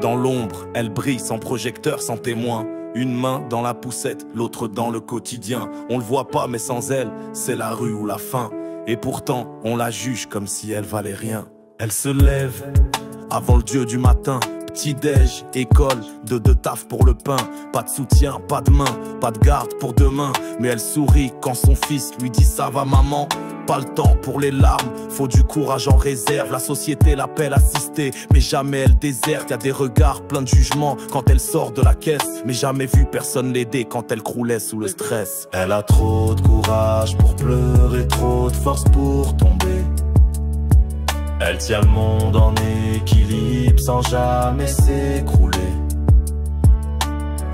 Dans l'ombre, elle brille sans projecteur, sans témoin. Une main dans la poussette, l'autre dans le quotidien. On le voit pas mais sans elle, c'est la rue ou la faim. Et pourtant, on la juge comme si elle valait rien. Elle se lève avant le dieu du matin. Petit-déj, école, de taf pour le pain. Pas de soutien, pas de main, pas de garde pour demain. Mais elle sourit quand son fils lui dit ça va maman. Pas le temps pour les larmes, faut du courage en réserve. La société l'appelle assistée, mais jamais elle déserte. Y'a des regards pleins de jugement quand elle sort de la caisse. Mais jamais vu personne l'aider quand elle croulait sous le stress. Elle a trop de courage pour pleurer, trop de force pour tomber. Elle tient le monde en équilibre sans jamais s'écrouler.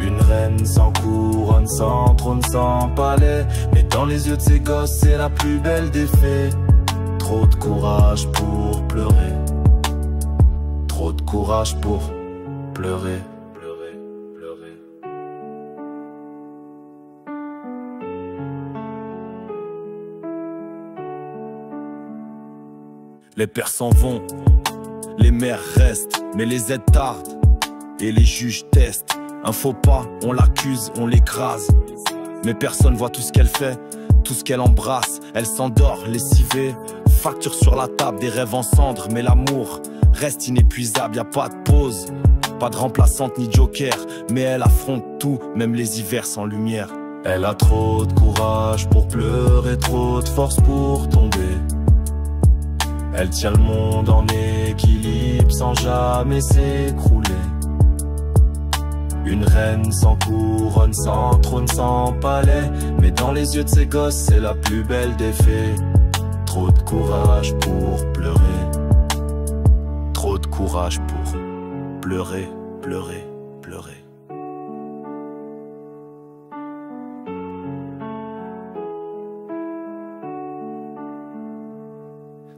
Une reine sans couronne, sans trône, sans palais. Mais dans les yeux de ses gosses, c'est la plus belle des fées. Trop de courage pour pleurer. Trop de courage pour pleurer. Pleurer, pleurer. Les pères s'en vont, les mères restent, mais les aides tardent et les juges testent. Un faux pas, on l'accuse, on l'écrase. Mais personne voit tout ce qu'elle fait, tout ce qu'elle embrasse. Elle s'endort, lessivée, facture sur la table, des rêves en cendres. Mais l'amour reste inépuisable, y a pas de pause, pas de remplaçante ni joker. Mais elle affronte tout, même les hivers sans lumière. Elle a trop de courage pour pleurer, trop de force pour tomber. Elle tient le monde en équilibre sans jamais s'écrouler. Une reine sans couronne, sans trône, sans palais. Mais dans les yeux de ses gosses, c'est la plus belle des fées. Trop de courage pour pleurer. Trop de courage pour pleurer, pleurer, pleurer.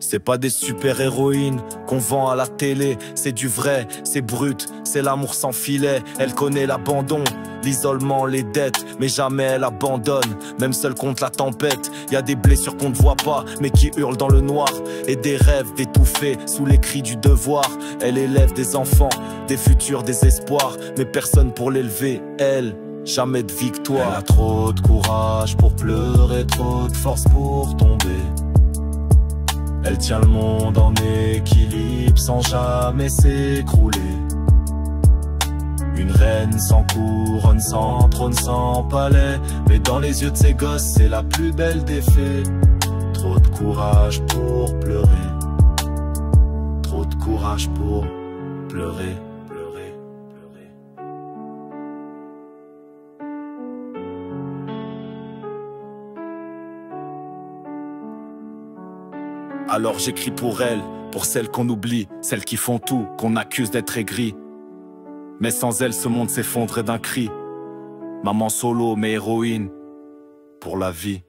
C'est pas des super-héroïnes qu'on vend à la télé. C'est du vrai, c'est brut, c'est l'amour sans filet. Elle connaît l'abandon, l'isolement, les dettes. Mais jamais elle abandonne, même seule contre la tempête. Y a des blessures qu'on ne voit pas, mais qui hurlent dans le noir. Et des rêves d'étouffer sous les cris du devoir. Elle élève des enfants, des futurs, des espoirs. Mais personne pour l'élever, elle, jamais de victoire. Elle a trop de courage pour pleurer, trop de force pour tomber. Elle tient le monde en équilibre sans jamais s'écrouler. Une reine sans couronne, sans trône, sans palais. Mais dans les yeux de ses gosses, c'est la plus belle des fées. Trop de courage pour pleurer. Trop de courage pour pleurer. Pleurer, pleurer. Alors j'écris pour elle, pour celles qu'on oublie, celles qui font tout, qu'on accuse d'être aigries. Mais sans elle, ce monde s'effondrait d'un cri. Maman solo, mais héroïne, pour la vie.